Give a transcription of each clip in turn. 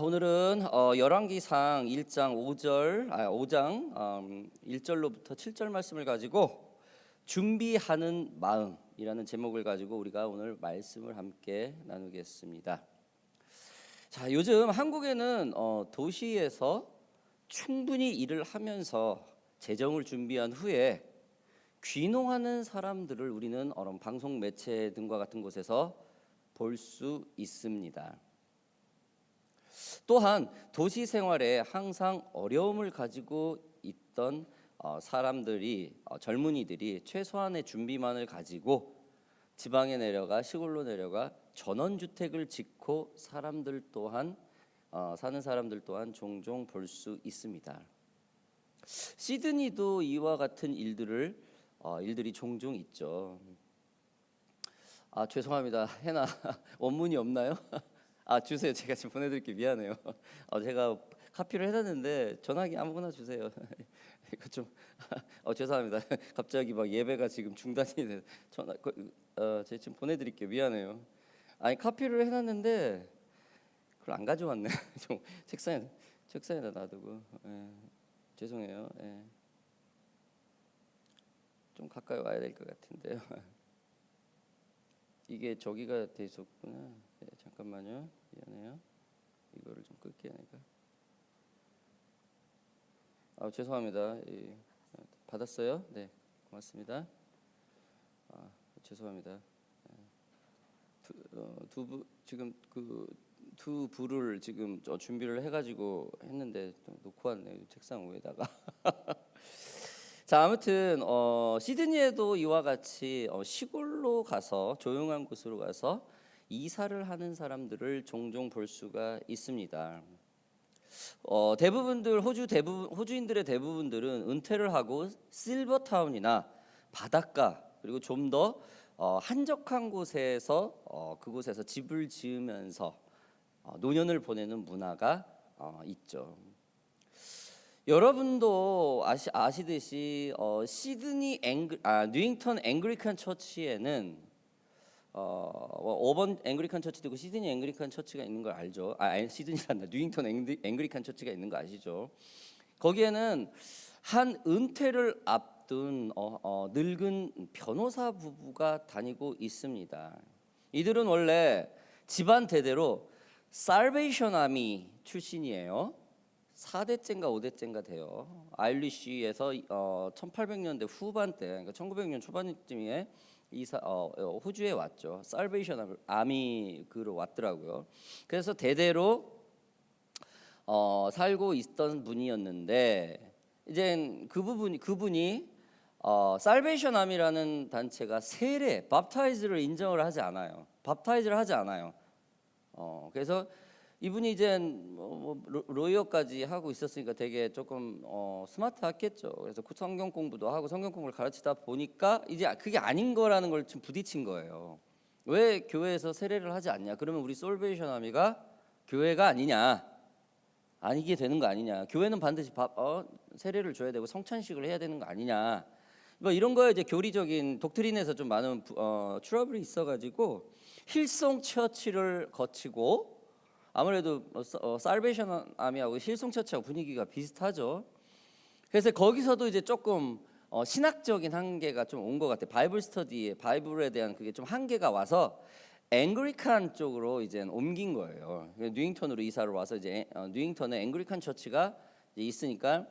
오늘은 열왕기상 1장 5장 1절로부터 7절 말씀을 가지고 준비하는 마음이라는 제목을 가지고 우리가 오늘 말씀을 함께 나누겠습니다. 자, 요즘 한국에는 도시에서 충분히 일을 하면서 재정을 준비한 후에 귀농하는 사람들을 우리는 방송 매체 등과 같은 곳에서 볼 수 있습니다. 또한 도시 생활에 항상 어려움을 가지고 있던 젊은이들이 최소한의 준비만을 가지고 지방에 내려가 시골로 내려가 전원주택을 짓고 사는 사람들 또한 종종 볼 수 있습니다. 시드니도 이와 같은 일들이 종종 있죠. 죄송합니다. 해나 원문이 없나요? 주세요. 제가 지금 보내드릴게요. 미안해요. 제가 카피를 해놨는데 전화기 아무거나 주세요. 이거 좀 죄송합니다. 갑자기 막 예배가 지금 중단이 돼. 제가 지금 보내드릴게요. 미안해요. 카피를 해놨는데 그걸 안 가져왔네. 좀 책상에다 놔두고. 죄송해요. 좀 가까이 와야 될 것 같은데요. 이게 저기가 돼 있었구나. 잠깐만요. 미안해요. 이거를 좀 끌게요. 죄송합니다. 받았어요? 네, 고맙습니다. 죄송합니다. 지금 두 부를 지금 준비를 해가지고 했는데 좀 놓고 왔네요. 책상 위에다가. 자, 아무튼 시드니에도 이와 같이 시골로 가서 조용한 곳으로 가서 이사를 하는 사람들을 종종 볼 수가 있습니다. 호주인들의 대부분들은 은퇴를 하고 실버타운이나 바닷가 그리고 좀 더 한적한 곳에서 그곳에서 집을 지으면서 노년을 보내는 문화가 있죠. 여러분도 아시듯이 뉴잉턴 앵글리칸 처치에는 5번 앵글리칸 처치도 있고 시드니 앵글리칸 처치가 있는 걸 알죠? 시드니란다. 뉴잉턴 앵글리칸 처치가 있는 거 아시죠? 거기에는 한 은퇴를 앞둔 늙은 변호사 부부가 다니고 있습니다. 이들은 원래 집안 대대로 살베이션 아미 출신이에요. 4대째인가 5대째인가 돼요. 아일리시에서 1800년대 후반때, 그러니까 1900년 초반쯤에 호주에 왔죠. 살베이션 아미그로 왔더라고요. 그래서 대대로 살고 있던 분이었는데 이제 그분이 살베이션 아미라는 단체가 밥타이즈를 인정을 하지 않아요. 밥타이즈를 하지 않아요. 그래서 이분이 이제 로이어까지 하고 있었으니까 되게 조금 스마트했겠죠. 그래서 성경 공부도 하고 성경 공부를 가르치다 보니까 이제 그게 아닌 거라는 걸 좀 부딪힌 거예요. 왜 교회에서 세례를 하지 않냐? 그러면 우리 솔베이션 아미가 교회가 아니게 되는 거 아니냐? 교회는 반드시 세례를 줘야 되고 성찬식을 해야 되는 거 아니냐? 뭐 이런 거에 이제 교리적인 독트린에서 좀 많은 트러블이 있어가지고 힐송 처치를 거치고 아무래도 살베이션 아미하고 힐송 처치하고 분위기가 비슷하죠. 그래서 거기서도 이제 조금 신학적인 한계가 좀 온 것 같아요. 바이블에 대한 그게 좀 한계가 와서 앵글리칸 쪽으로 이제 옮긴 거예요. 뉴잉턴으로 이사를 와서 이제 뉴잉턴에 앵글리칸 처치가 이제 있으니까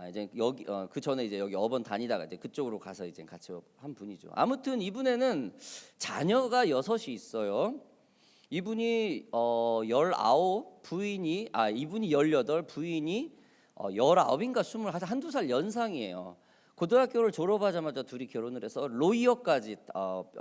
이제 여기 그 전에 이제 여기 어번 다니다가 이제 그쪽으로 가서 이제 같이 한 분이죠. 아무튼 이분에는 자녀가 6이 있어요. 이분이 19, 이분이 18, 부인이 19인가 20, 한두 살 연상이에요. 고등학교를 졸업하자마자 둘이 결혼을 해서 로이어까지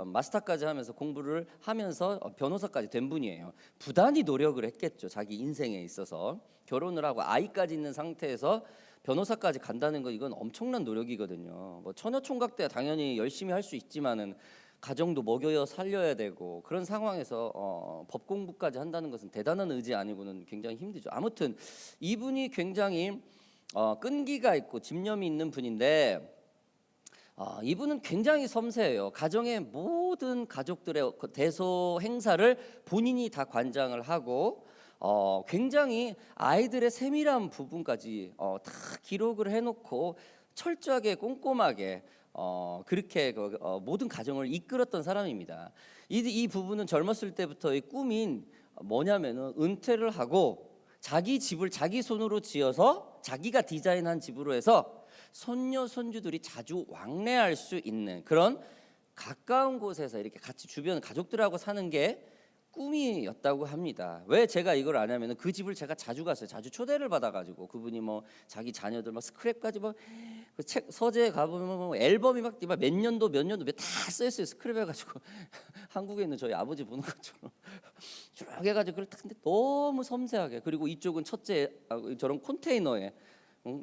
마스터까지 하면서 공부를 하면서 변호사까지 된 분이에요. 부단히 노력을 했겠죠. 자기 인생에 있어서 결혼을 하고 아이까지 있는 상태에서 변호사까지 간다는 거 이건 엄청난 노력이거든요. 뭐 처녀총각 때 당연히 열심히 할 수 있지만은 가정도 먹여 살려야 되고 그런 상황에서 법 공부까지 한다는 것은 대단한 의지 아니고는 굉장히 힘들죠. 아무튼 이분이 굉장히 끈기가 있고 집념이 있는 분인데 이분은 굉장히 섬세해요. 가정의 모든 가족들의 대소 행사를 본인이 다 관장을 하고 굉장히 아이들의 세밀한 부분까지 다 기록을 해놓고 철저하게 꼼꼼하게 그렇게 모든 가정을 이끌었던 사람입니다. 이 부부는 젊었을 때부터의 꿈인 뭐냐면은 은퇴를 하고 자기 집을 자기 손으로 지어서 자기가 디자인한 집으로 해서 손녀 손주들이 자주 왕래할 수 있는 그런 가까운 곳에서 이렇게 같이 주변 가족들하고 사는 게 꿈이었다고 합니다. 왜 제가 이걸 아냐면은 그 집을 제가 자주 갔어요. 자주 초대를 받아가지고 그분이 뭐 자기 자녀들 막 스크랩까지 막 그 책 서재에 가보면 뭐 앨범이 막 몇 년도 다 써있어요. 스크랩해가지고 한국에 있는 저희 아버지 보는 것처럼 쭉 해가지고 그걸 딱 근데 너무 섬세하게 그리고 이쪽은 첫째 저런 컨테이너에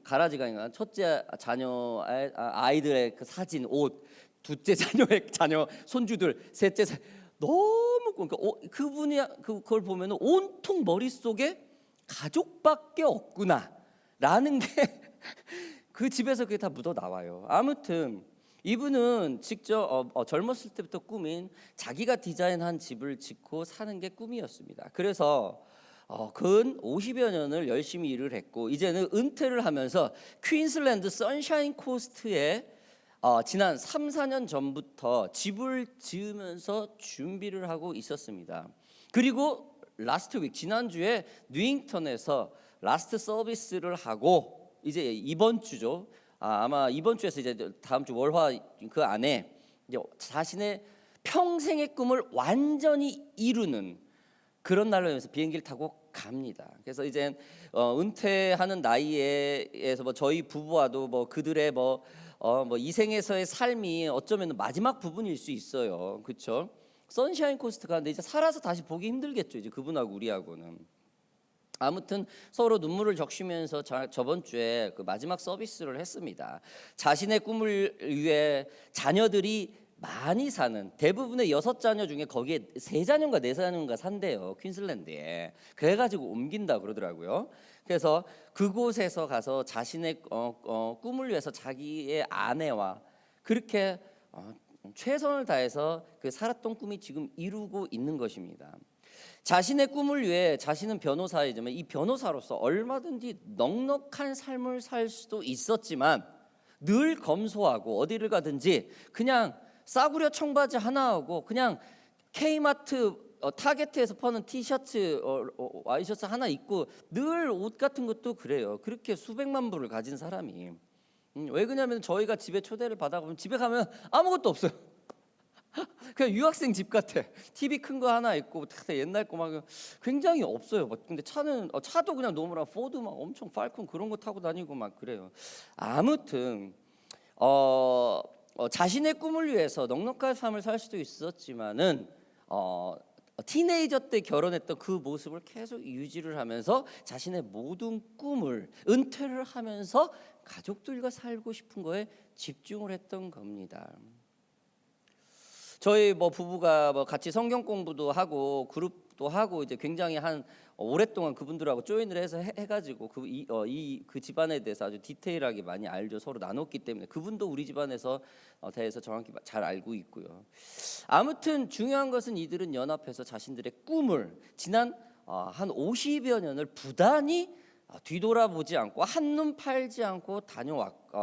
가라지가 아니라 첫째 자녀 아이들의 그 사진 옷 둘째 자녀의 자녀 손주들 셋째 너무 그러니까 그분이 그걸 보면은 온통 머릿속에 가족밖에 없구나라는 게 그 집에서 그게 다 묻어 나와요. 아무튼 이분은 직접 젊었을 때부터 꿈인 자기가 디자인한 집을 짓고 사는 게 꿈이었습니다. 그래서 근 50여 년을 열심히 일을 했고 이제는 은퇴를 하면서 퀸슬랜드 선샤인 코스트에 지난 3, 4년 전부터 집을 지으면서 준비를 하고 있었습니다. 그리고 라스트 윅 지난주에 뉴잉턴에서 라스트 서비스를 하고 이제 이번 주죠. 아마 이번 주에서 이제 다음 주 월화 그 안에 이제 자신의 평생의 꿈을 완전히 이루는 그런 날로 해서 비행기를 타고 갑니다. 그래서 이제 은퇴하는 나이에서 뭐 저희 부부와도 뭐 그들의 뭐 이 생에서의 삶이 어쩌면 마지막 부분일 수 있어요. 그렇죠? 선샤인 코스트가 근데 이제 살아서 다시 보기 힘들겠죠. 이제 그분하고 우리하고는. 아무튼 서로 눈물을 적시면서 저번 주에 그 마지막 서비스를 했습니다. 자신의 꿈을 위해 자녀들이 많이 사는 대부분의 6자녀 중에 거기에 3자녀인가 4자녀인가 산대요. 퀸슬랜드에. 그래가지고 옮긴다 그러더라고요. 그래서 그곳에서 가서 자신의 꿈을 위해서 자기의 아내와 그렇게 최선을 다해서 그 살았던 꿈이 지금 이루고 있는 것입니다. 자신의 꿈을 위해 자신은 변호사이지만 이 변호사로서 얼마든지 넉넉한 삶을 살 수도 있었지만 늘 검소하고 어디를 가든지 그냥 싸구려 청바지 하나 하고 그냥 K마트 타겟에서 파는 티셔츠 와이셔츠 하나 입고 늘 옷 같은 것도 그래요. 그렇게 수백만 불을 가진 사람이 왜 그러냐면 저희가 집에 초대를 받아가면 집에 가면 아무것도 없어요. 그냥 유학생 집 같아. TV 큰 거 하나 있고 옛날 거 막 굉장히 없어요. 근데 차도 그냥 노멀한 포드 막 엄청 팔콘 그런 거 타고 다니고 막 그래요. 아무튼 자신의 꿈을 위해서 넉넉한 삶을 살 수도 있었지만은 티네이저 때 결혼했던 그 모습을 계속 유지를 하면서 자신의 모든 꿈을 은퇴를 하면서 가족들과 살고 싶은 거에 집중을 했던 겁니다. 저희 뭐 부부가 뭐 같이 성경 공부도 하고 그룹도 하고 이제 굉장히 한 오랫동안 그분들하고 조인을 해서 해가지고 그 집안에 대해서 아주 디테일하게 많이 알죠. 서로 나눴기 때문에 그분도 우리 집안에서 대해서 정확히 잘 알고 있고요. 아무튼 중요한 것은 이들은 연합해서 자신들의 꿈을 지난 한 50여 년을 부단히 뒤돌아보지 않고 한눈 팔지 않고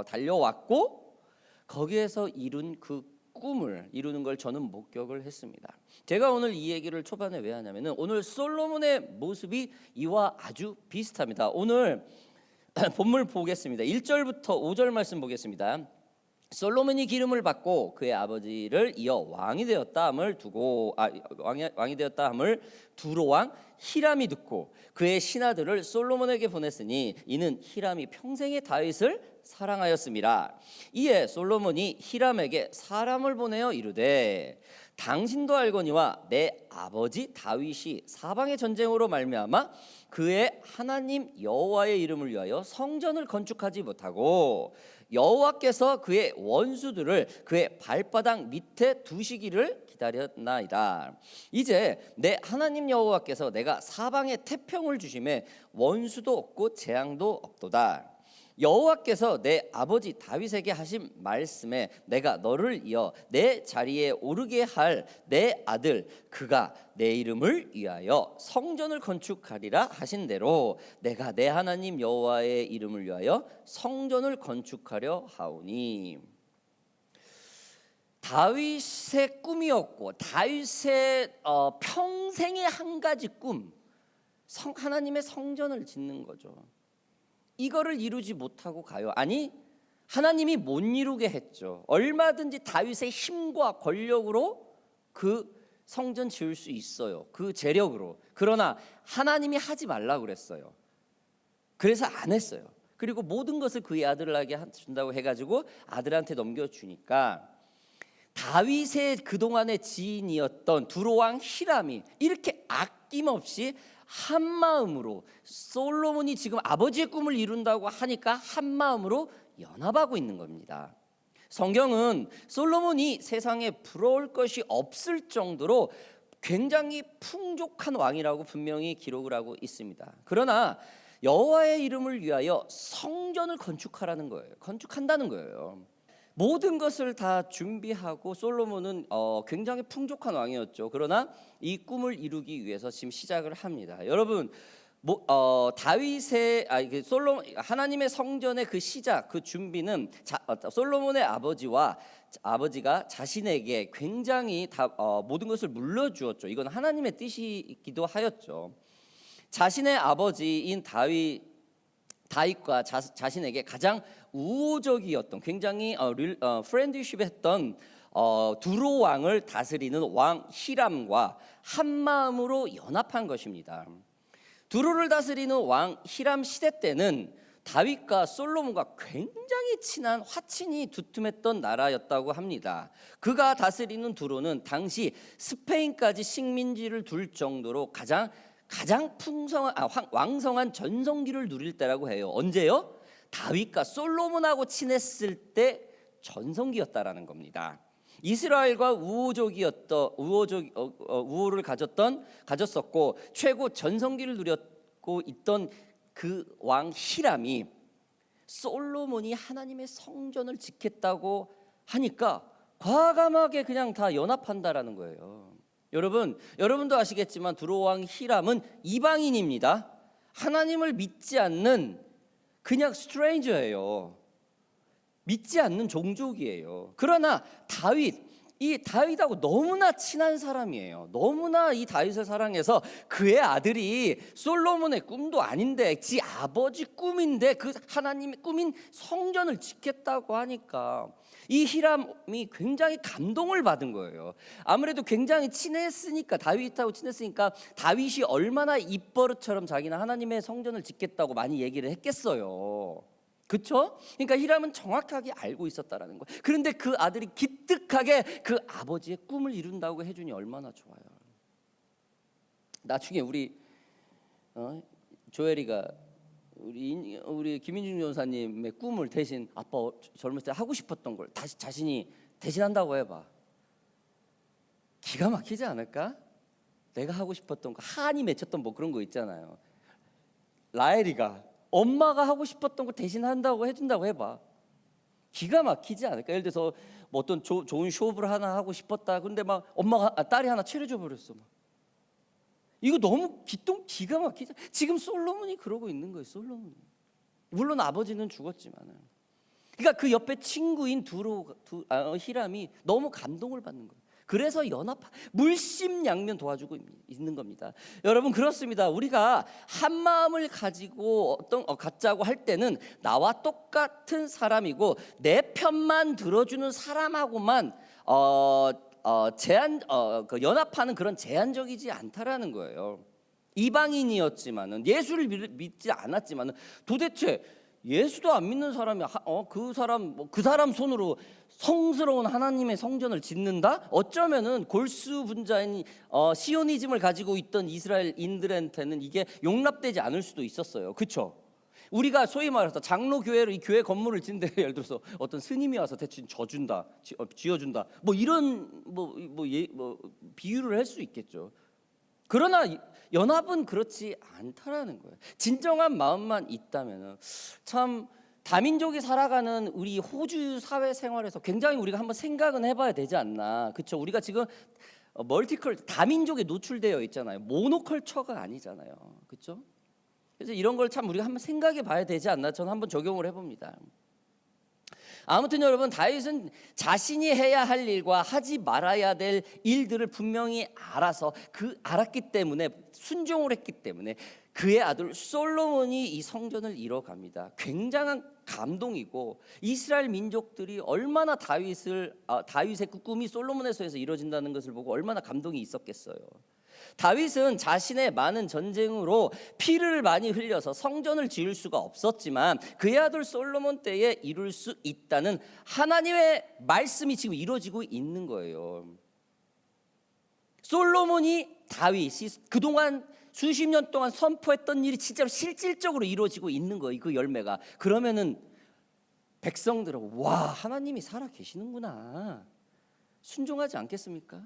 달려왔고 거기에서 이룬 그 꿈을 이루는 걸 저는 목격을 했습니다. 제가 오늘 이 얘기를 초반에 왜 하냐면은 오늘 솔로몬의 모습이 이와 아주 비슷합니다. 오늘 본문 보겠습니다. 1절부터 5절 말씀 보겠습니다. 솔로몬이 기름을 받고 그의 아버지를 이어 왕이 되었다 함을 두로 왕 히람이 듣고 그의 신하들을 솔로몬에게 보냈으니 이는 히람이 평생의 다윗을 사랑하였습니다. 이에 솔로몬이 히람에게 사람을 보내어 이르되 당신도 알거니와 내 아버지 다윗이 사방의 전쟁으로 말미암아 그의 하나님 여호와의 이름을 위하여 성전을 건축하지 못하고 여호와께서 그의 원수들을 그의 발바닥 밑에 두시기를 기다렸나이다. 이제 내 하나님 여호와께서 내가 사방에 태평을 주심에 원수도 없고 재앙도 없도다. 여호와께서 내 아버지 다윗에게 하신 말씀에 내가 너를 이어 내 자리에 오르게 할 내 아들 그가 내 이름을 위하여 성전을 건축하리라 하신 대로 내가 내 하나님 여호와의 이름을 위하여 성전을 건축하려 하오니. 다윗의 꿈이었고 다윗의 평생의 한 가지 꿈, 하나님의 성전을 짓는 거죠. 이거를 이루지 못하고 가요. 아니, 하나님이 못 이루게 했죠. 얼마든지 다윗의 힘과 권력으로 그 성전 지을 수 있어요. 그 재력으로. 그러나 하나님이 하지 말라고 그랬어요. 그래서 안 했어요. 그리고 모든 것을 그의 아들에게 준다고 해가지고 아들한테 넘겨주니까 다윗의 그동안의 지인이었던 두로왕 히람이 이렇게 아낌없이 한 마음으로, 솔로몬이 지금 아버지의 꿈을 이룬다고 하니까 한 마음으로 연합하고 있는 겁니다. 성경은 솔로몬이 세상에 부러울 것이 없을 정도로 굉장히 풍족한 왕이라고 분명히 기록을 하고 있습니다. 그러나 여호와의 이름을 위하여 성전을 건축하라는 거예요. 건축한다는 거예요. 모든 것을 다 준비하고 솔로몬은 굉장히 풍족한 왕이었죠. 그러나 이 꿈을 이루기 위해서 지금 시작을 합니다. 여러분, 다윗의 하나님의 성전의 그 시작, 그 준비는 솔로몬의 아버지가 자신에게 굉장히 모든 것을 물려주었죠. 이건 하나님의 뜻이기도 하였죠. 자신의 아버지인 다윗과 자신에게 가장 우호적이었던, 굉장히 프렌드십했던 두로 왕을 다스리는 왕 히람과 한 마음으로 연합한 것입니다. 두로를 다스리는 왕 히람 시대 때는 다윗과 솔로몬과 굉장히 친한 화친이 두툼했던 나라였다고 합니다. 그가 다스리는 두로는 당시 스페인까지 식민지를 둘 정도로 가장 왕성한 전성기를 누릴 때라고 해요. 언제요? 다윗과 솔로몬하고 친했을 때 전성기였다라는 겁니다. 이스라엘과 우호를 가졌었고 최고 전성기를 누렸고 있던 그 왕 히람이 솔로몬이 하나님의 성전을 짓겠다고 하니까 과감하게 그냥 다 연합한다라는 거예요. 여러분도 아시겠지만 두로 왕 히람은 이방인입니다. 하나님을 믿지 않는 그냥 스트레인저예요. 믿지 않는 종족이에요. 그러나 다윗하고 너무나 친한 사람이에요. 너무나 이 다윗을 사랑해서 그의 아들이 솔로몬의 꿈도 아닌데 지 아버지 꿈인데 그 하나님의 꿈인 성전을 짓겠다고 하니까 이 히람이 굉장히 감동을 받은 거예요. 아무래도 굉장히 다윗하고 친했으니까 다윗이 얼마나 입버릇처럼 자기는 하나님의 성전을 짓겠다고 많이 얘기를 했겠어요. 그렇죠? 그러니까 히람은 정확하게 알고 있었다라는 거예요. 그런데 그 아들이 기특하게 그 아버지의 꿈을 이룬다고 해주니 얼마나 좋아요. 나중에 우리 조엘이가 우리 김인중 전사님의 꿈을 대신 아빠 젊을 때 하고 싶었던 걸 다시 자신이 대신한다고 해봐. 기가 막히지 않을까? 내가 하고 싶었던 거, 한이 맺혔던 뭐 그런 거 있잖아요. 라엘이가 엄마가 하고 싶었던 거 대신한다고 해준다고 해봐. 기가 막히지 않을까? 예를 들어서 뭐 어떤 좋은 쇼업을 하나 하고 싶었다. 근데 막 딸이 하나 차려줘 버렸어. 이거 너무 기가 막히지. 지금 솔로몬이 그러고 있는 거예요. 솔로몬이. 물론 아버지는 죽었지만은. 그러니까 그 옆에 친구인 히람이 너무 감동을 받는 거예요. 그래서 물심양면 도와주고 있는 겁니다. 여러분, 그렇습니다. 우리가 한 마음을 가지고 갖자고 할 때는 나와 똑같은 사람이고 내 편만 들어주는 사람하고만 연합하는 그런 제한적이지 않다라는 거예요. 이방인이었지만은 예수를 믿지 않았지만은 도대체 예수도 안 믿는 사람이 그 사람 손으로 성스러운 하나님의 성전을 짓는다? 어쩌면은 골수분자인 시오니즘을 가지고 있던 이스라엘인들한테는 이게 용납되지 않을 수도 있었어요. 그렇죠? 우리가 소위 말해서 장로교회로 이 교회 건물을 짓는데 예를 들어서 어떤 스님이 와서 대충 지어준다. 뭐 이런 비유를 할 수 있겠죠. 그러나 연합은 그렇지 않다라는 거예요. 진정한 마음만 있다면은 참 다민족이 살아가는 우리 호주 사회 생활에서 굉장히 우리가 한번 생각은 해봐야 되지 않나. 그렇죠? 우리가 지금 멀티컬 다민족에 노출되어 있잖아요. 모노컬처가 아니잖아요. 그렇죠? 그래서 이런 걸 참 우리가 한번 생각해 봐야 되지 않나. 저는 한번 적용을 해봅니다. 아무튼 여러분, 다윗은 자신이 해야 할 일과 하지 말아야 될 일들을 분명히 알았기 때문에, 순종을 했기 때문에 그의 아들 솔로몬이 이 성전을 이뤄갑니다. 굉장한 감동이고, 이스라엘 민족들이 얼마나 다윗의 그 꿈이 솔로몬의 손에서 이루어진다는 것을 보고 얼마나 감동이 있었겠어요. 다윗은 자신의 많은 전쟁으로 피를 많이 흘려서 성전을 지을 수가 없었지만 그의 아들 솔로몬 때에 이룰 수 있다는 하나님의 말씀이 지금 이루어지고 있는 거예요. 다윗이 그동안 수십 년 동안 선포했던 일이 진짜로 실질적으로 이루어지고 있는 거예요. 그 열매가. 그러면은 백성들은 와, 하나님이 살아 계시는구나, 순종하지 않겠습니까?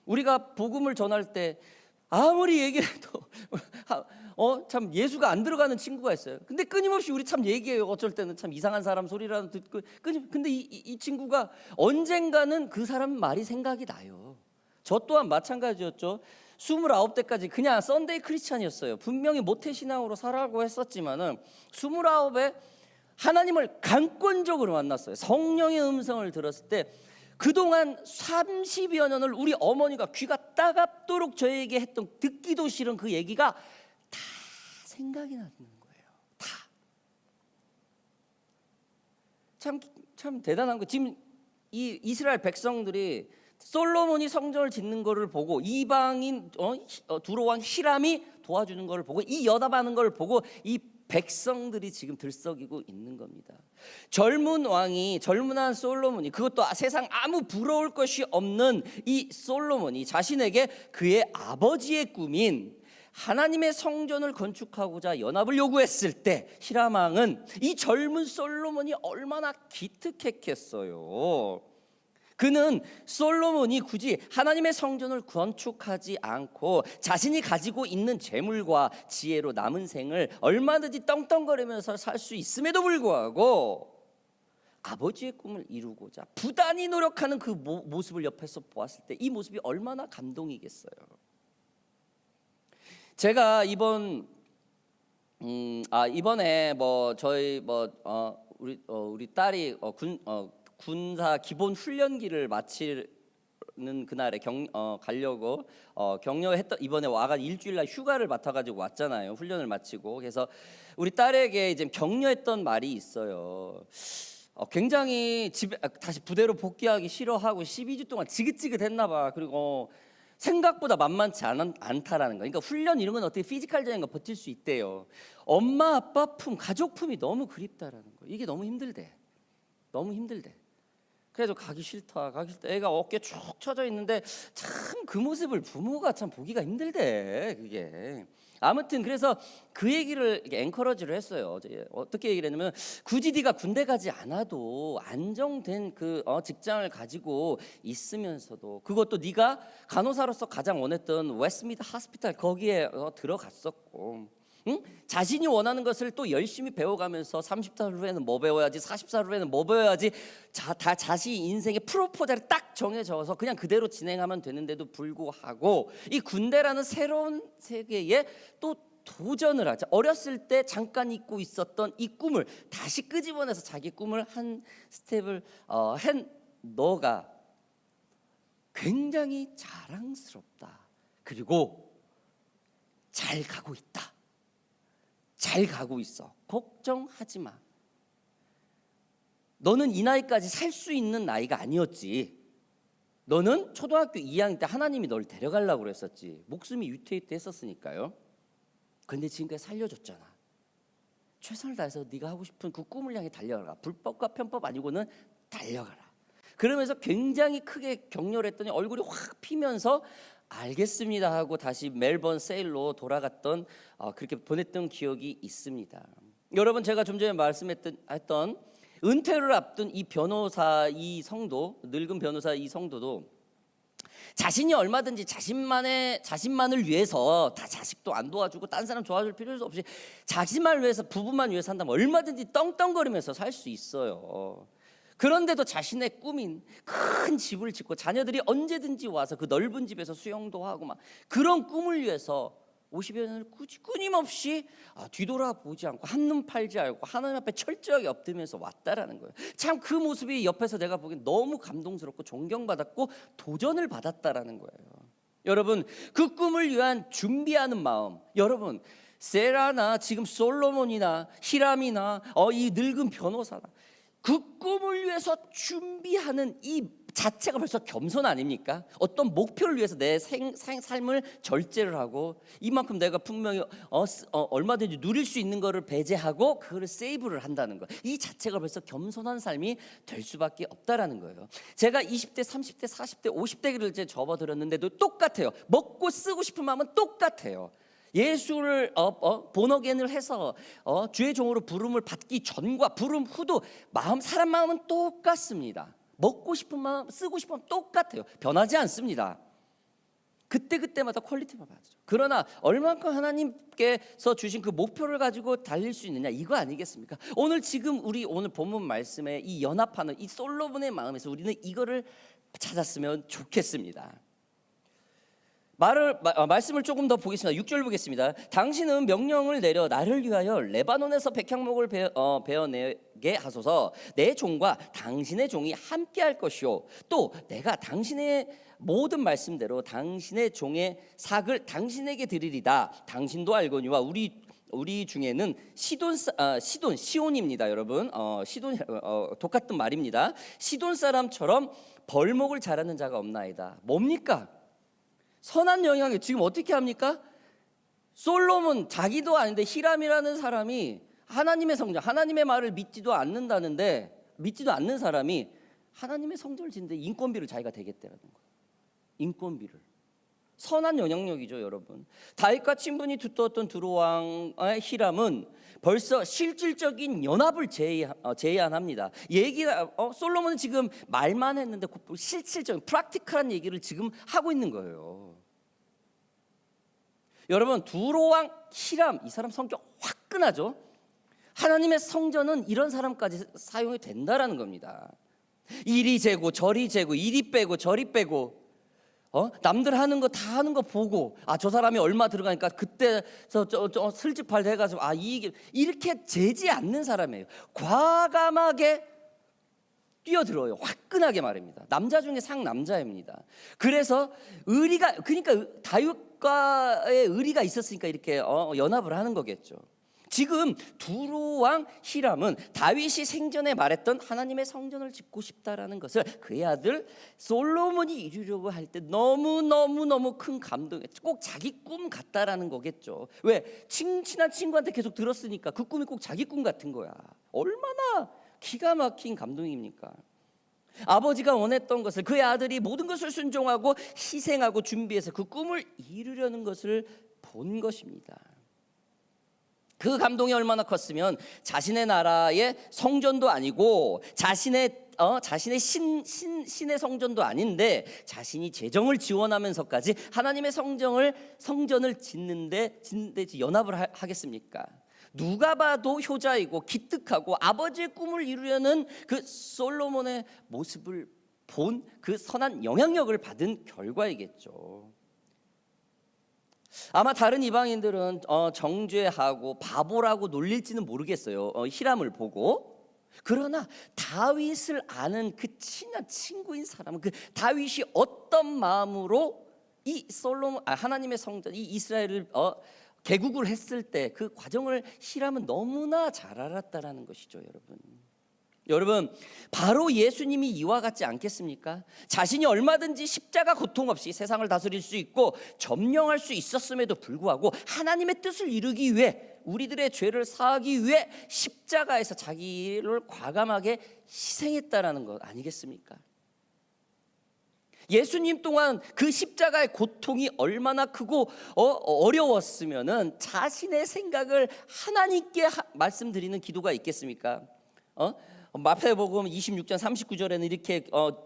우리가 복음을 전할 때 아무리 얘기해도 참 예수가 안 들어가는 친구가 있어요. 근데 끊임없이 우리 참 얘기해요. 어쩔 때는 참 이상한 사람 소리라도 듣고 근데 이 친구가 언젠가는 그 사람 말이 생각이 나요. 저 또한 마찬가지였죠. 29대까지 그냥 썬데이 크리스찬이었어요. 분명히 모태신앙으로 살아가고 했었지만은 29에 하나님을 강권적으로 만났어요. 성령의 음성을 들었을 때 그동안 30여 년을 우리 어머니가 귀가 따갑도록 저에게 했던, 듣기도 싫은 그 얘기가 다 생각이 나는 거예요. 다. 참 대단한 거. 지금 이 이스라엘 백성들이 솔로몬이 성전을 짓는 거를 보고, 이방인 두로왕 히람이 도와주는 거를 보고, 이 여답하는 걸 보고 이 백성들이 지금 들썩이고 있는 겁니다. 젊은한 솔로몬이, 그것도 세상 아무 부러울 것이 없는 이 솔로몬이 자신에게 그의 아버지의 꿈인 하나님의 성전을 건축하고자 연합을 요구했을 때 히람 왕은 이 젊은 솔로몬이 얼마나 기특했겠어요. 그는 솔로몬이 굳이 하나님의 성전을 건축하지 않고 자신이 가지고 있는 재물과 지혜로 남은 생을 얼마든지 떵떵거리면서 살 수 있음에도 불구하고 아버지의 꿈을 이루고자 부단히 노력하는 그 모습을 옆에서 보았을 때 이 모습이 얼마나 감동이겠어요. 제가 이번에 우리 딸이 군사 기본 훈련기를 마치는 그날에 가려고 격려했던, 이번에 와가 일주일날 휴가를 맡아가지고 왔잖아요. 훈련을 마치고. 그래서 우리 딸에게 이제 격려했던 말이 있어요. 굉장히 다시 부대로 복귀하기 싫어하고 12주 동안 지긋지긋했나 봐. 그리고 생각보다 만만치 않다라는 거. 그러니까 훈련 이런 건 어떻게 피지컬적인 거 버틸 수 있대요. 엄마 아빠 품, 가족 품이 너무 그립다라는 거. 이게 너무 힘들대. 그래서 가기 싫다. 애가 어깨 쭉 쳐져 있는데 참 그 모습을 부모가 참 보기가 힘들대. 그게. 아무튼 그래서 그 얘기를 엔커러지를 했어요. 어떻게 얘기를 했냐면, 굳이 네가 군대 가지 않아도 안정된 그 직장을 가지고 있으면서도, 그것도 네가 간호사로서 가장 원했던 웨스트미드 하스피탈 거기에 들어갔었고, 응? 자신이 원하는 것을 또 열심히 배워가면서 30살 후에는 뭐 배워야지, 40살 후에는 뭐 배워야지, 다 자신 인생의 프로포즈를 딱 정해져서 그냥 그대로 진행하면 되는데도 불구하고 이 군대라는 새로운 세계에 또 도전을 하자. 어렸을 때 잠깐 잊고 있었던 이 꿈을 다시 끄집어내서 자기 꿈을 한 스텝을 한 너가 굉장히 자랑스럽다. 그리고 잘 가고 있다. 잘 가고 있어. 걱정하지 마. 너는 이 나이까지 살 수 있는 나이가 아니었지. 너는 초등학교 2학년 때 하나님이 널 데려가려고 그랬었지. 목숨이 위태위태했었으니까요. 근데 지금까지 살려줬잖아. 최선을 다해서 네가 하고 싶은 그 꿈을 향해 달려가라. 불법과 편법 아니고는 달려가라. 그러면서 굉장히 크게 격려를 했더니 얼굴이 확 피면서 알겠습니다 하고 다시 멜번 세일로 돌아갔던, 그렇게 보냈던 기억이 있습니다. 여러분, 제가 좀 전에 말씀했던 은퇴를 앞둔 이 변호사 이 성도, 늙은 변호사 이 성도도 자신이 얼마든지 자신만을 위해서 다 자식도 안 도와주고 딴 사람 도와줄 필요도 없이 자신만을 위해서 부부만 위해서 산다면 얼마든지 떵떵거리면서 살 수 있어요. 그런데도 자신의 꿈인 큰 집을 짓고 자녀들이 언제든지 와서 그 넓은 집에서 수영도 하고 막 그런 꿈을 위해서 50여 년을 끊임없이 뒤돌아보지 않고 한눈 팔지 않고 하나님 앞에 철저하게 엎드면서 왔다라는 거예요. 참 그 모습이 옆에서 내가 보기엔 너무 감동스럽고 존경받았고 도전을 받았다라는 거예요. 여러분, 그 꿈을 위한 준비하는 마음, 여러분 세라나 지금 솔로몬이나 히람이나 이 늙은 변호사나 그 꿈을 위해서 준비하는 이 자체가 벌써 겸손 아닙니까? 어떤 목표를 위해서 내 삶을 절제를 하고 이만큼 내가 분명히 얼마든지 누릴 수 있는 거를 배제하고 그거를 세이브를 한다는 거. 이 자체가 벌써 겸손한 삶이 될 수밖에 없다라는 거예요. 제가 20대, 30대, 40대, 50대를 이제 접어들었는데도 똑같아요. 먹고 쓰고 싶은 마음은 똑같아요. 예수를 본어겐을 해서 주의 종으로 부름을 받기 전과 부름 후도 사람 마음은 똑같습니다. 먹고 싶은 마음, 쓰고 싶은 마음 똑같아요. 변하지 않습니다. 그때마다 퀄리티가 맞죠. 그러나 얼만큼 하나님께서 주신 그 목표를 가지고 달릴 수 있느냐, 이거 아니겠습니까? 오늘 본문 말씀에 이 연합하는 이 솔로몬의 마음에서 우리는 이거를 찾았으면 좋겠습니다. 말씀을 조금 더 보겠습니다. 6절 보겠습니다. 당신은 명령을 내려 나를 위하여 레바논에서 백향목을 베어내게 하소서. 내 종과 당신의 종이 함께할 것이요, 또 내가 당신의 모든 말씀대로 당신의 종의 삭을 당신에게 드리리다. 당신도 알거니와 우리 중에는 시돈입니다, 여러분. 시돈 똑같은 말입니다. 시돈 사람처럼 벌목을 잘하는 자가 없나이다. 뭡니까? 선한 영향이 지금 어떻게 합니까? 솔로몬 자기도 아닌데 히람이라는 사람이 하나님의 성전, 하나님의 말을 믿지도 않는 사람이 하나님의 성전을 짓는데 인건비를 자기가 대겠다는 거예요. 인건비를. 선한 영향력이죠, 여러분. 다윗과 친분이 두터웠던 두로왕의 히람은 벌써 실질적인 연합을 제안합니다. 솔로몬은 지금 말만 했는데 실질적인 프랙티컬한 얘기를 지금 하고 있는 거예요. 여러분, 두로왕 히람, 이 사람 성격 화끈하죠. 하나님의 성전은 이런 사람까지 사용이 된다라는 겁니다. 이리 재고 저리 재고, 이리 빼고 저리 빼고, 남들 하는 거 다 하는 거 보고 저 사람이 얼마 들어가니까 그때 슬집팔 해가지고 이렇게 재지 않는 사람이에요. 과감하게 뛰어들어요. 화끈하게 말입니다. 남자 중에 상남자입니다. 그래서 그러니까 다윗과의 의리가 있었으니까 이렇게 연합을 하는 거겠죠. 지금 두로왕 히람은 다윗이 생전에 말했던 하나님의 성전을 짓고 싶다라는 것을 그의 아들 솔로몬이 이루려고 할 때 너무 큰 감동에 꼭 자기 꿈 같다라는 거겠죠. 왜? 친한 친구한테 계속 들었으니까 그 꿈이 꼭 자기 꿈 같은 거야. 얼마나 기가 막힌 감동입니까? 아버지가 원했던 것을 그의 아들이 모든 것을 순종하고 희생하고 준비해서 그 꿈을 이루려는 것을 본 것입니다. 그 감동이 얼마나 컸으면 자신의 나라의 성전도 아니고 자신의 신의 성전도 아닌데 자신이 재정을 지원하면서까지 하나님의 성전을 짓는데 연합을 하겠습니까? 누가 봐도 효자이고 기특하고 아버지의 꿈을 이루려는 그 솔로몬의 모습을 본 그 선한 영향력을 받은 결과이겠죠. 아마 다른 이방인들은 정죄하고 바보라고 놀릴지는 모르겠어요. 히람을 보고. 그러나 다윗을 아는 그 친한 친구인 사람은 그 다윗이 어떤 마음으로 이 하나님의 성전, 이 이스라엘을 개국을 했을 때 그 과정을 히람은 너무나 잘 알았다라는 것이죠, 여러분. 여러분, 바로 예수님이 이와 같지 않겠습니까? 자신이 얼마든지 십자가 고통 없이 세상을 다스릴 수 있고 점령할 수 있었음에도 불구하고 하나님의 뜻을 이루기 위해 우리들의 죄를 사하기 위해 십자가에서 자기를 과감하게 희생했다라는 것 아니겠습니까? 예수님 또한 그 십자가의 고통이 얼마나 크고 어려웠으면은 자신의 생각을 하나님께 말씀드리는 기도가 있겠습니까? 마태복음 26장 39절에는 이렇게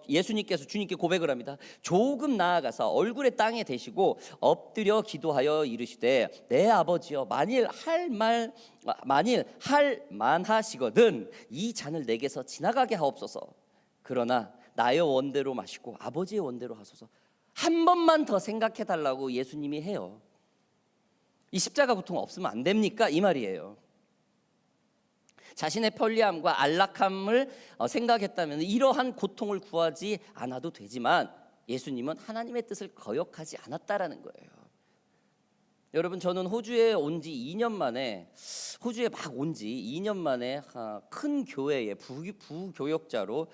예수님께서 주님께 고백을 합니다. 조금 나아가서 얼굴에 땅에 대시고 엎드려 기도하여 이르시되 내 아버지여 만일 할 만하시거든 이 잔을 내게서 지나가게 하옵소서. 그러나 나의 원대로 마시고 아버지의 원대로 하소서. 한 번만 더 생각해 달라고 예수님이 해요. 이 십자가 고통 없으면 안 됩니까? 이 말이에요. 자신의 편리함과 안락함을 생각했다면 이러한 고통을 구하지 않아도 되지만 예수님은 하나님의 뜻을 거역하지 않았다라는 거예요. 여러분, 저는 호주에 온 지 2년 만에 큰 교회의 부교역자로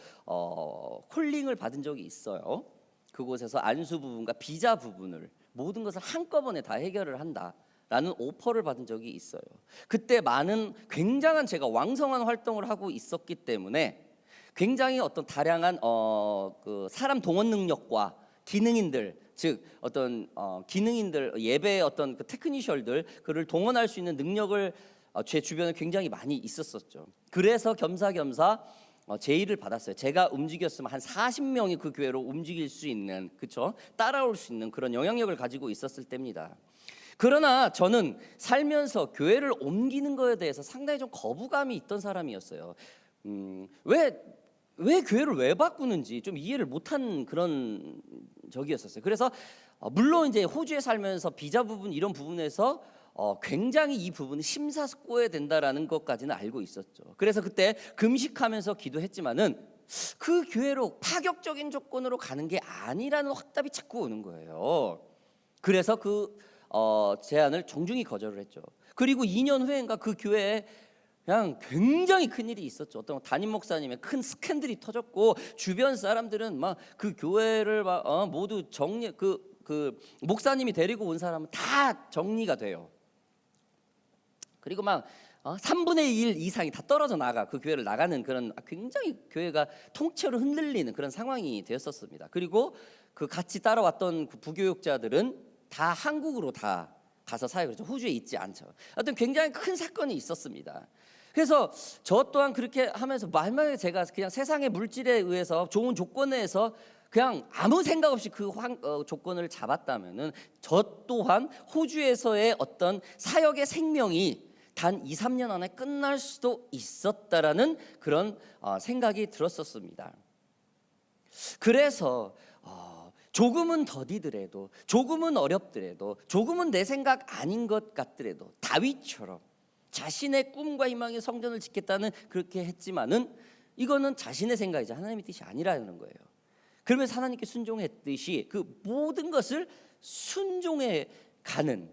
콜링을 받은 적이 있어요. 그곳에서 안수 부분과 비자 부분을 모든 것을 한꺼번에 다 해결을 한다 라는 오퍼를 받은 적이 있어요. 그때 굉장한 제가 왕성한 활동을 하고 있었기 때문에 굉장히 어떤 다량한 그 사람 동원 능력과 기능인들, 즉 어떤 기능인들, 예배의 어떤 그 테크니셜들 그를 동원할 수 있는 능력을 제 주변에 굉장히 많이 있었었죠. 그래서 겸사겸사 제의를 받았어요. 제가 움직였으면 한 40명이 그 교회로 움직일 수 있는, 그렇죠? 따라올 수 있는 그런 영향력을 가지고 있었을 때입니다. 그러나 저는 살면서 교회를 옮기는 것에 대해서 상당히 좀 거부감이 있던 사람이었어요. 왜 교회를 왜 바꾸는지 좀 이해를 못한 그런 적이었었어요. 그래서 물론 이제 호주에 살면서 비자 부분 이런 부분에서 굉장히 이 부분은 심사숙고해야 된다라는 것까지는 알고 있었죠. 그래서 그때 금식하면서 기도했지만은 그 교회로 파격적인 조건으로 가는 게 아니라는 확답이 자꾸 오는 거예요. 그래서 그 제안을 정중히 거절을 했죠. 그리고 2년 후인가 그 교회에 그냥 굉장히 큰 일이 있었죠. 어떤 담임 목사님의 큰 스캔들이 터졌고 주변 사람들은 막 그 교회를 모두 정리 그 목사님이 데리고 온 사람은 다 정리가 돼요. 그리고 막 3분의 1 이상이 다 떨어져 나가 그 교회를 나가는 그런 굉장히 교회가 통째로 흔들리는 그런 상황이 되었었습니다. 그리고 그 같이 따라왔던 그 부교육자들은 다 한국으로 다 가서 사역을 했죠. 호주에 있지 않죠. 어떤 굉장히 큰 사건이 있었습니다. 그래서 저 또한 그렇게 하면서 만약에 제가 그냥 세상의 물질에 의해서 좋은 조건에서 그냥 아무 생각 없이 그 조건을 잡았다면은 저 또한 호주에서의 어떤 사역의 생명이 단 2, 3년 안에 끝날 수도 있었다라는 그런 생각이 들었었습니다. 그래서 조금은 더디더라도, 조금은 어렵더라도, 조금은 내 생각 아닌 것 같더라도 다윗처럼 자신의 꿈과 희망의 성전을 짓겠다는 그렇게 했지만은 이거는 자신의 생각이지 하나님의 뜻이 아니라는 거예요. 그러면서 하나님께 순종했듯이 그 모든 것을 순종해 가는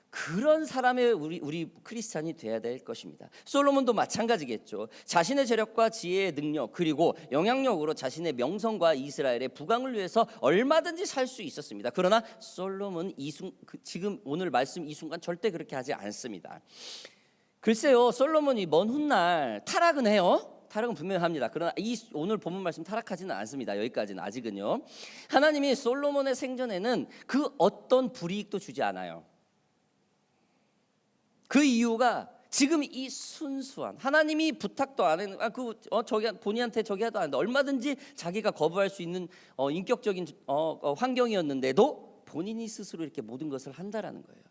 그런 사람의 우리 크리스찬이 돼야 될 것입니다. 솔로몬도 마찬가지겠죠. 자신의 재력과 지혜의 능력 그리고 영향력으로 자신의 명성과 이스라엘의 부강을 위해서 얼마든지 살 수 있었습니다. 그러나 솔로몬은 지금 오늘 말씀 이 순간 절대 그렇게 하지 않습니다. 글쎄요, 솔로몬이 먼 훗날 타락은 해요. 타락은 분명히 합니다. 그러나 오늘 본문 말씀 타락하지는 않습니다. 여기까지는 아직은요. 하나님이 솔로몬의 생전에는 그 어떤 불이익도 주지 않아요. 그 이유가 지금 이 순수한 하나님이 부탁도 안 했는 저기 본인한테 저기 해도 안 돼. 얼마든지 자기가 거부할 수 있는 인격적인 환경이었는데도 본인이 스스로 이렇게 모든 것을 한다라는 거예요.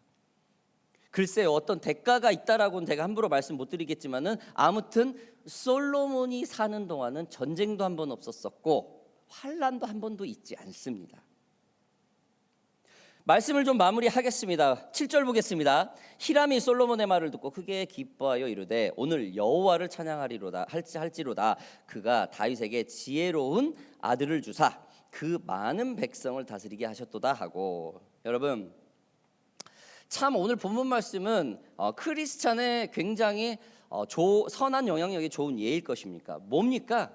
글쎄요, 어떤 대가가 있다라고는 제가 함부로 말씀 못 드리겠지만은 아무튼 솔로몬이 사는 동안은 전쟁도 한 번 없었었고 환란도 한 번도 있지 않습니다. 말씀을 좀 마무리하겠습니다. 7절 보겠습니다. 히람이 솔로몬의 말을 듣고 크게 기뻐하여 이르되 오늘 여호와를 찬양하리로다 할지로다. 그가 다윗에게 지혜로운 아들을 주사 그 많은 백성을 다스리게 하셨도다 하고. 여러분, 참 오늘 본문 말씀은 크리스찬의 굉장히 선한 영향력이 좋은 예일 것입니까? 뭡니까?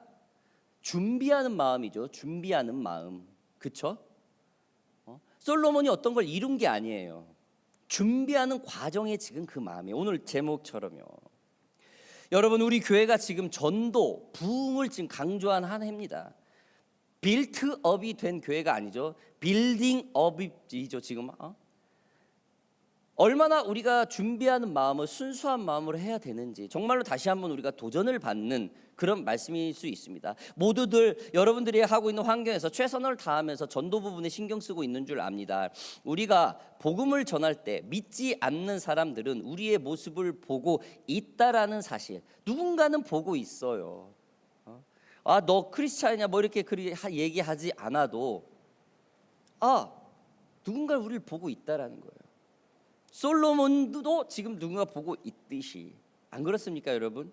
준비하는 마음이죠. 준비하는 마음. 그렇죠? 솔로몬이 어떤 걸 이룬 게 아니에요. 준비하는 과정에 지금 그 마음이 오늘 제목처럼요. 여러분, 우리 교회가 지금 전도, 부흥을 지금 강조한 한 해입니다. 빌트업이 된 교회가 아니죠. 빌딩업이죠 지금. 얼마나 우리가 준비하는 마음을 순수한 마음으로 해야 되는지 정말로 다시 한번 우리가 도전을 받는 그런 말씀일 수 있습니다. 모두들 여러분들이 하고 있는 환경에서 최선을 다하면서 전도 부분에 신경 쓰고 있는 줄 압니다. 우리가 복음을 전할 때 믿지 않는 사람들은 우리의 모습을 보고 있다라는 사실, 누군가는 보고 있어요. 너 크리스찬이냐 뭐 이렇게 얘기하지 않아도 누군가 우리를 보고 있다라는 거예요. 솔로몬도 지금 누군가 보고 있듯이, 안 그렇습니까 여러분?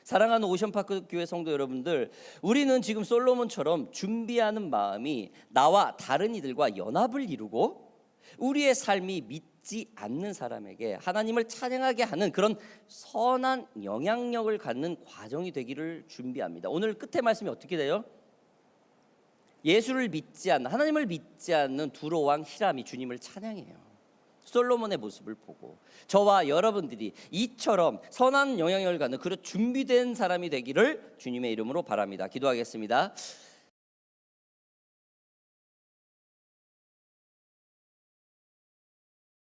사랑하는 오션파크 교회 성도 여러분들, 우리는 지금 솔로몬처럼 준비하는 마음이 나와 다른 이들과 연합을 이루고 우리의 삶이 믿지 않는 사람에게 하나님을 찬양하게 하는 그런 선한 영향력을 갖는 과정이 되기를 준비합니다. 오늘 끝에 말씀이 어떻게 돼요? 예수를 믿지 않는, 하나님을 믿지 않는 두로 왕 히람이 주님을 찬양해요. 솔로몬의 모습을 보고 저와 여러분들이 이처럼 선한 영향력을 갖는 그런 준비된 사람이 되기를 주님의 이름으로 바랍니다. 기도하겠습니다.